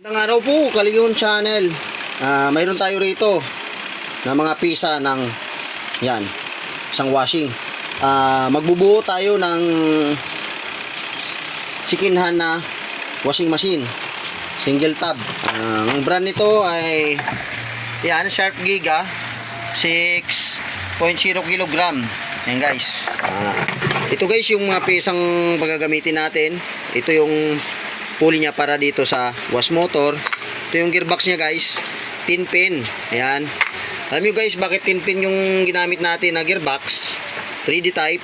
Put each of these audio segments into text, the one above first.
Magandang araw po, Kaligon Channel. Mayroon tayo rito na mga pisa ng yan, isang washing. Magbubuo tayo ng sikinhan na washing machine, single tab. Ang brand nito ay yan, Sharp Giga 6.0 kilogram. Yan guys. Ito guys yung mga pisang paggagamitin natin. Ito yung pulley niya para dito sa wash motor. Ito yung gearbox niya guys, 10 pin. Ayan. Alam nyo guys bakit 10 pin yung ginamit natin na gearbox 3D type?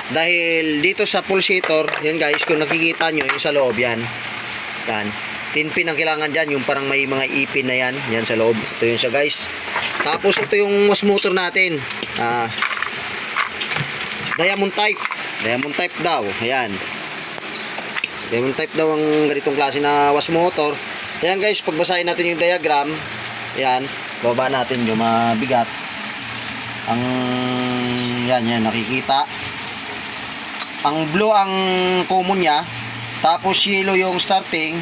Dahil dito sa pulsator, yan guys, kung nakikita nyo yung sa loob yan, yan 10 pin ang kailangan dyan, yung parang may mga ipin na yan, yan sa loob. Ito yun siya guys. Tapos ito yung wash motor natin, diamond type daw. Ayan, diamond type daw ang ganitong klase na wash motor. Ayan guys, pagbasahin natin yung diagram, ayan, baba natin yung mabigat. Ang yan nakikita. Ang blue ang common niya, tapos yellow yung starting,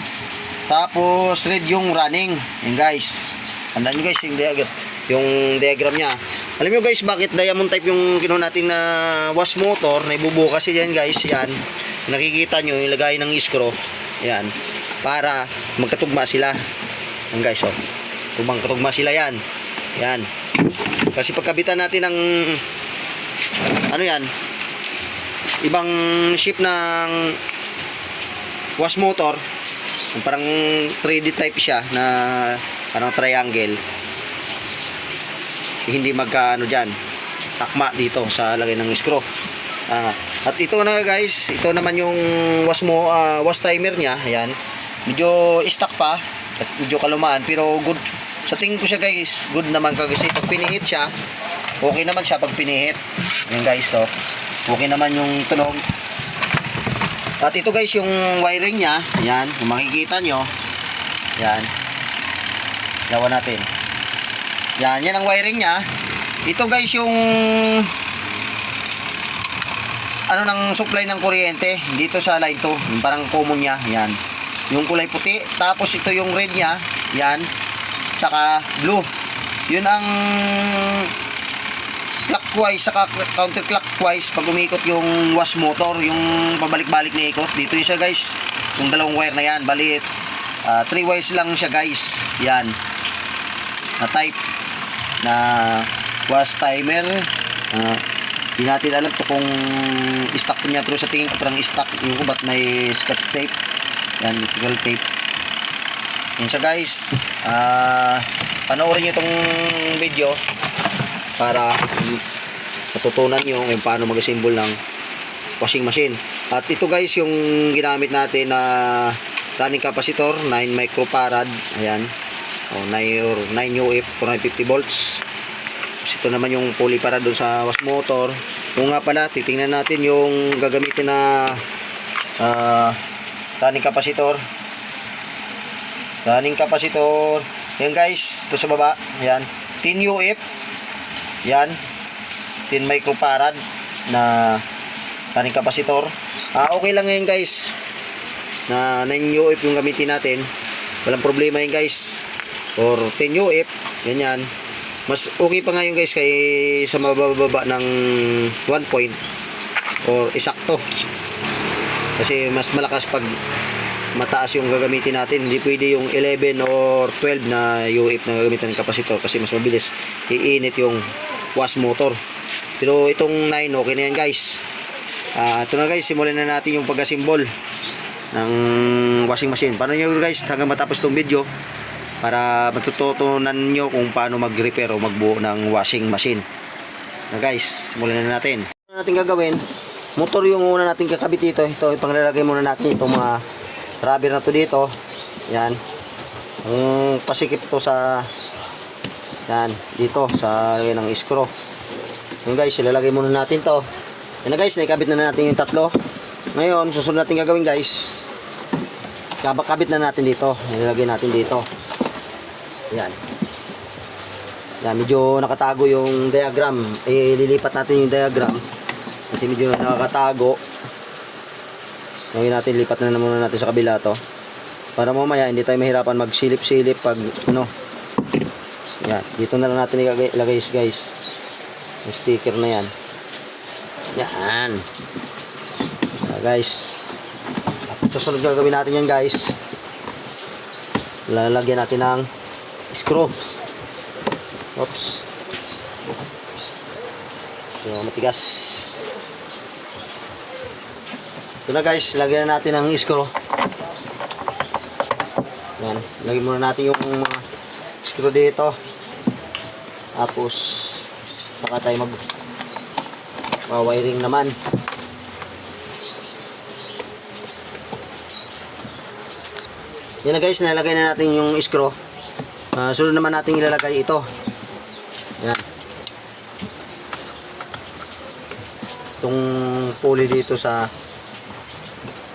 tapos red yung running. Ayan guys, tandaan nyo guys yung diagram niya. Alam nyo guys bakit diamond type yung kinuha natin na wash motor na ibubuo kasi yan guys, yan nakikita nyo yung lagay ng screw, yan, para magkatugma sila. Yan guys, oh, katugma sila yan. Yan, kasi pagkabitan natin ng ano yan, ibang shape ng wash motor, parang 3D type siya na parang triangle, hindi magkaano dyan, takma dito sa lagay ng screw. At ito na guys, ito naman yung wash timer niya. Ayan, medyo stuck pa at medyo kalumaan, pero good sa tingin ko siya guys, good naman kasi pag pinihit siya, okay naman siya pag pinihit. Ayan guys, so okay naman yung tunog. At ito guys yung wiring niya. Ayan, kung makikita nyo, ayan, lawan natin. Yan ang wiring niya. Ito guys yung ano ng supply ng kuryente dito sa line 2, yung parang common niya. Yan, yung kulay puti, tapos ito yung red niya, yan, saka blue. Yun ang clockwise saka counterclockwise pag umikot yung wash motor, yung pabalik-balik na ikot. Dito yun siya guys, yung dalawang wire na yan, balit 3 wires lang siya guys. Yan na type na wash timer. Hindi natin alam to kung stock niya, pero sa tingin ko parang stock yung ubat, may scotch tape, yan, electrical tape. Yan siya guys. Panoorin nyo itong video para matutunan nyo yung paano mag-assemble ng washing machine. At ito guys yung ginamit natin na running capacitor 9 microfarad. Ayan, 9 UF 450 volts. Ito naman yung pulley para doon sa wash motor. Kung nga pala, titingnan natin yung gagamitin na running capacitor. Yan guys, ito sa baba. Yan, 10 UF. Yan, 10 microfarad na running capacitor. Okay lang ngayon guys na 9 UF yung gamitin natin. Walang problema yun guys. Or 10 UF, ganyan. Mas okay pa ngayon guys kay sa mababa ng 1 point or isakto, kasi mas malakas pag mataas yung gagamitin natin. Hindi pwede yung 11 or 12 na UF na gagamitin ng kapasitor kasi mas mabilis iinit yung wash motor. Pero itong 9 okay na yan guys. Ito na guys, simulan na natin yung pag-assemble ng washing machine. Paano nyo guys hanggang matapos itong video para matututunan nyo kung paano mag-repair o magbuo ng washing machine. Na guys, simulan na natin. Ano natin gagawin? Motor yung una natin kakabit dito. Ito, ipanglalagay muna natin itong mga rubber na to dito. Yan. Ang pasikip to sa yan, dito sa lagay ng screw. Yan guys, ilalagay muna natin to. Yan na guys, naikabit na natin yung tatlo. Ngayon, susunod natin gagawin guys, kabit na natin dito. Ilalagay natin dito. Yan. Yan, medyo nakatago yung diagram. Lilipat natin yung diagram kasi medyo nakakatago. Ngayon natin lipat na muna natin sa kabila to. Para mamaya hindi tayo mahirapan magsilip-silip pag ano. Yan, dito na lang natin ilagay guys. Yung sticker na yan. Yan. Guys. Susunod gagawin natin yan guys. Lalagyan natin ng screw. Oops. So, matigas. Ito na guys, lagyan na natin ng screw. Yan, lagyan muna natin yung mga screw dito. Tapos saka tayo wiring naman. Yan na guys, nalagay na natin yung screw. Sunod naman natin ilalagay ito. Yan. Itong pulley dito sa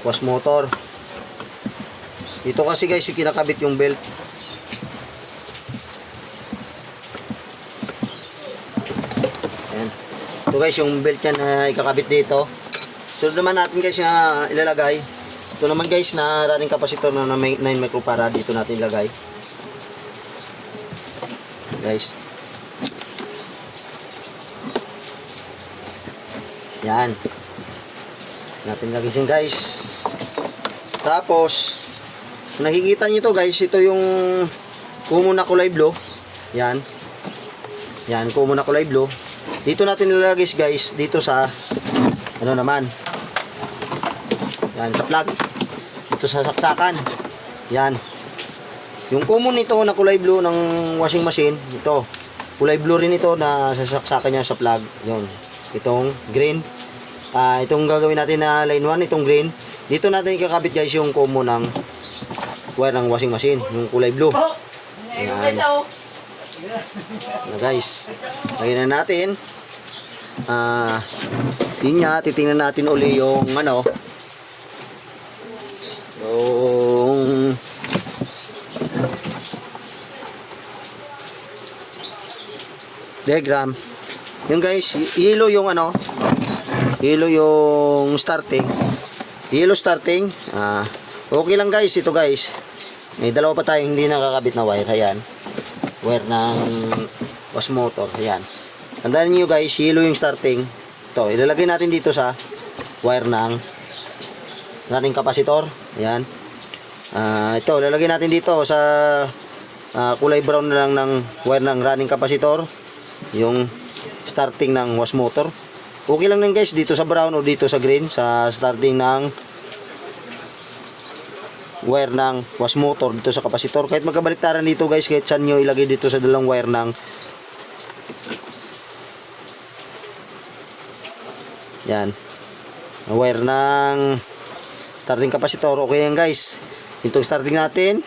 wash motor. Dito kasi guys yung kinakabit yung belt. Ayan. Ito guys yung belt yan na ikakabit dito. Sunod naman natin guys na ilalagay. Ito naman guys na running capacitor na 9 microfarad. Dito natin ilagay. Guys. Yan. Natin lagay guys. Tapos nakikita niyo to guys, ito yung kumo na kulay blue. Yan. Yan, kumo na kulay blue. Dito natin ilalagay guys, dito sa ano naman. Yan, sa plug. Dito sa saksakan. Yan. Yung kumo nito na kulay blue ng washing machine, ito. Kulay blue rin ito na sasaksakan niya sa plug. Yun. Itong green. Itong gagawin natin na line 1, itong green. Dito natin ikakabit guys yung kumo ng wire ng washing machine, yung kulay blue. Ayan. Na guys, lagyan na natin. Yun nga, titingnan natin uli yung ano, yung diagram. Yung guys, yellow yung ano, yellow yung starting. Yellow starting. Okay lang guys, ito guys. May dalawa pa tayong hindi nakakabit na wire. Ayan. Wire ng wash motor. Ayan. Tandaan niyo guys, yellow yung starting. Ito, ilalagay natin dito sa wire ng running capacitor. Ayan. Ito, ilalagay natin dito sa kulay brown na lang ng wire ng running capacitor. Yung starting ng wash motor. Okay lang din guys, dito sa brown o dito sa green, sa starting ng wire ng wash motor dito sa capacitor. Kahit magkabaliktaran dito guys, kahit saan nyo ilagay dito sa dalawang wire ng yan, wire ng starting capacitor. Okay yan guys. Itong starting natin,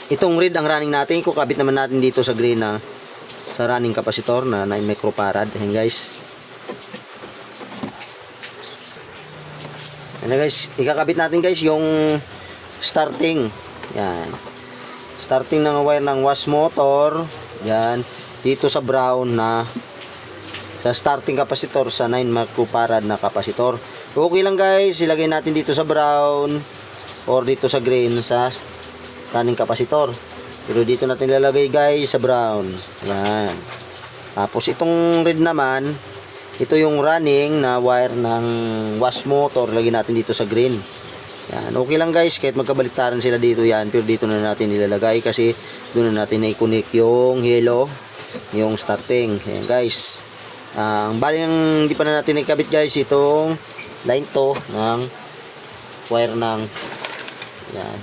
itong red ang running natin, kukabit naman natin dito sa green na sa running capacitor na 9 microfarad. Ayan guys. Ayan guys, ikakabit natin guys yung starting. Yan. Starting ng wire ng wash motor. Yan. Dito sa brown na sa starting capacitor sa 9 microfarad na capacitor. Okay lang guys, ilagay natin dito sa brown or dito sa green sa running capacitor. Pero dito natin ilalagay guys sa brown. Yan. Tapos itong red naman, ito yung running na wire ng wash motor. Lagyan natin dito sa green. Yan. Okay lang guys, kahit magkabaliktaran sila dito yan. Pero dito na natin ilalagay kasi doon na natin i-connect yung yellow, yung starting. Yan guys. Ang bali ng hindi pa na natin ikabit guys, itong line to ng wire ng yan,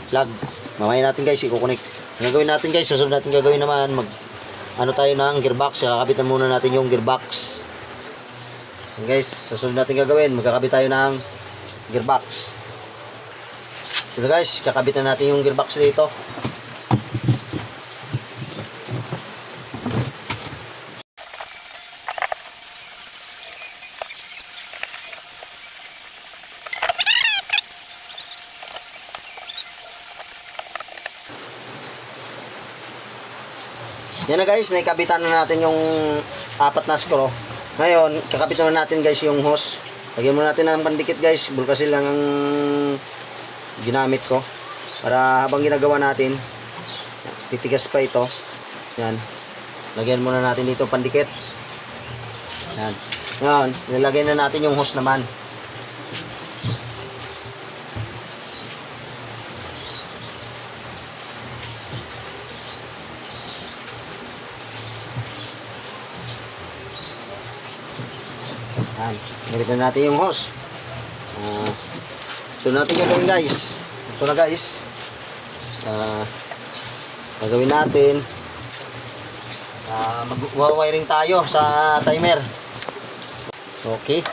plug. Mamaya natin guys i-connect. Ang gagawin natin guys, susunod natin gagawin naman ano tayo ng gearbox. Kakabitan muna natin yung gearbox. Yan guys, susunod natin gagawin, magkakabit tayo ng gearbox. So guys, kakabitan natin yung gearbox dito. Yan na guys, naikabitan na natin yung 4 na screw. Ngayon, kakabitan na natin guys yung hose. Lagyan muna natin ng pandikit guys. Bulkasil lang ang ginamit ko. Para habang ginagawa natin, titigas pa ito. Yan. Lagyan muna natin dito pandikit. Yan. Ngayon, nilagay na natin yung hose naman. Yan. Nilagyan na natin yung hose. So natin gagawin guys. Ito na guys. Gagawin natin. Mag-wiring tayo sa timer. Okay.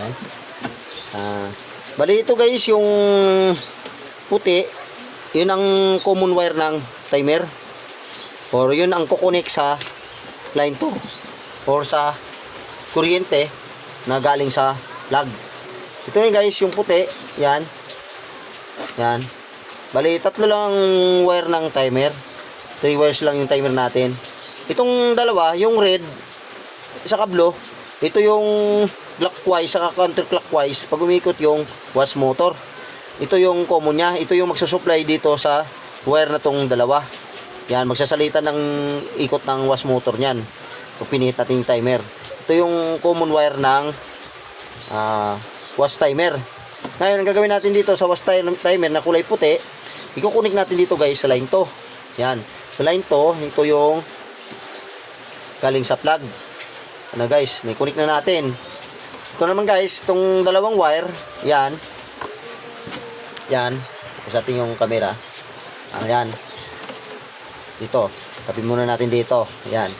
Yan. Bali ito guys, yung puti, yun ang common wire ng timer. Or yun ang kukunik sa line 2. Or sa kuryente na galing sa plug. Ito yun guys, yung puti. Yan. Yan. Bali, 3 lang ang wire ng timer. 3 wires lang yung timer natin. Itong dalawa, yung red sa kablo, ito yung clockwise saka counterclockwise pag umikot yung wash motor. Ito yung common niya. Ito yung magsusupply dito sa wire na tong dalawa. Yan, magsasalita ng ikot ng wash motor niyan. Kung pinihit natin yung timer. Ito yung common wire ng wash timer. Ngayon, ang gagawin natin dito sa wash timer na kulay puti, ikukunik natin dito guys sa line 2. Yan. Sa line 2, ito yung galing sa plug. Ano guys, nikunik na natin. Ito naman guys, itong dalawang wire, yan. Yan. Sa ating yung camera. Ayan. Dito. Tapin muna natin dito. Yan.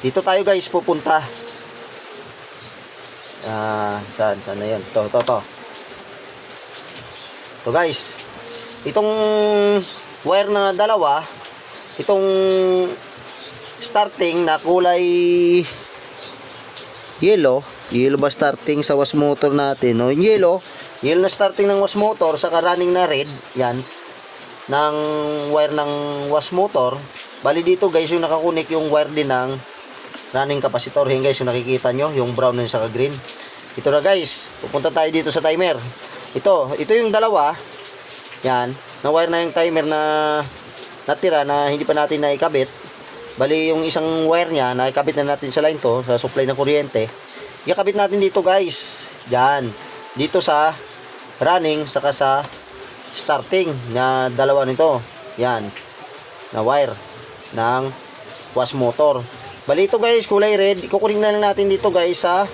Dito tayo guys pupunta. Saan na yun? Ito. Ito guys. Itong wire na dalawa, itong starting na kulay yellow ba starting sa wash motor natin, no? Yung yellow na starting ng wash motor sa running na red, yan, ng wire ng wash motor. Bali dito guys, yung nakakunik yung wire din ng running capacitor. Yan guys, yung nakikita nyo, yung brown na yung saka green. Ito na guys, pupunta tayo dito sa timer. Ito yung dalawa, yan, na wire na yung timer na natira na hindi pa natin naikabit. Bali yung isang wire niya naikabit na natin sa line to, sa supply ng kuryente. Ikabit natin dito guys. Diyan. Dito sa running saka sa starting na dalawa nito. Yan. Na wire ng wash motor. Bali ito guys, kulay red. Ikukunin na lang natin dito guys sa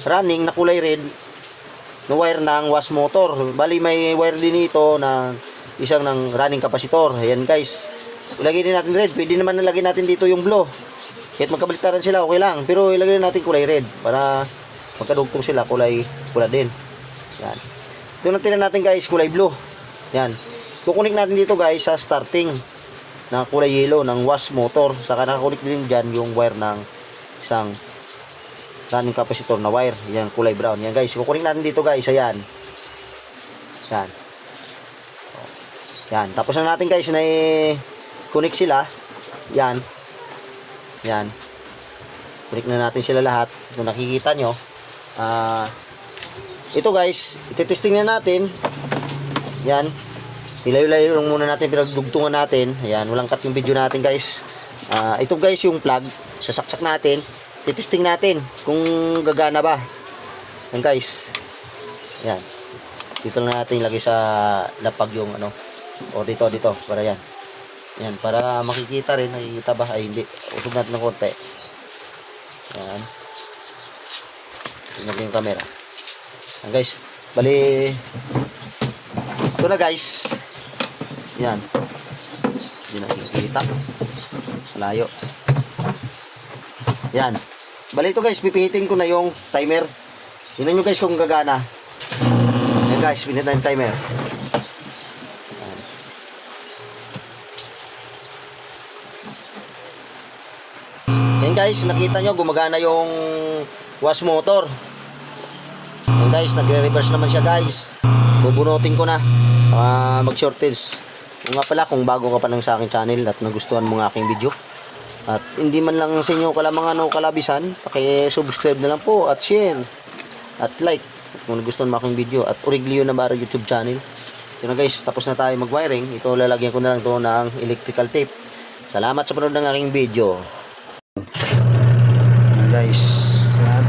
running na kulay red na wire ng wash motor. Bali may wire din ito na isang ng running capacitor. Ayan guys. Ilagay din natin red. Pwede naman nalagay natin dito yung blue. Kahit magkabaliktaran sila, okay lang. Pero ilagay natin kulay red para magkadugtong sila, kulay pula din. Yan. Ito natin guys, kulay blue. Yan. Kukunik natin dito guys sa starting na kulay yellow ng wash motor. Saka nakakunik din dyan yung wire ng isang running capacitor na wire. Yan, kulay brown. Yan guys. Kukunik natin dito guys. Ayan. Yan. Yan. Tapos na natin guys na kunik sila. Yan. Yan. Kunik na natin sila lahat. Kung nakikita nyo. Ito guys. Ititesting na natin. Yan. Ilayo-layo lang muna natin. Pinagdugtungan natin. Ayan. Walang cut yung video natin guys. Ito guys yung plug. Sasaksak natin. Titesting natin. Kung gagana ba. Yan guys. Yan. Dito lang natin ilagay sa lapag yung ano. O dito. Para yan. Yan, para makikita rin, nakikita ba? Ay, hindi. Usog natin ng konti. Yan. Tingnan yung camera. Yan, guys. Bali, ito na, guys. Yan. Hindi nakikita. Malayo. Yan. Bali, ito, guys. Pipihitin ko na yung timer. Tingnan nyo, guys, kung gagana. Yan, guys. Pinihitin yung timer. Yan guys, nakita nyo gumagana yung wash motor. Yan guys, nagre-reverse naman siya guys. Bubunutin ko na mag shortage. Kung nga pala, kung bago ka pa lang sa aking channel at nagustuhan mo ng aking video, At hindi man lang sa inyo kalamangan o kalabisan, paki-subscribe na lang po at share at like kung gusto mo aking video at Origlio Navarro YouTube channel. Ito na guys, tapos na tayo mag-wiring. Ito lalagyan ko na lang ito ng electrical tape. Salamat sa panood ng aking video. Guys,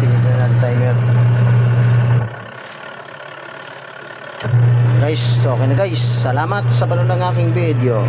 pinitin na natin timer. Guys, okay na guys. Salamat sa panood ng aking video.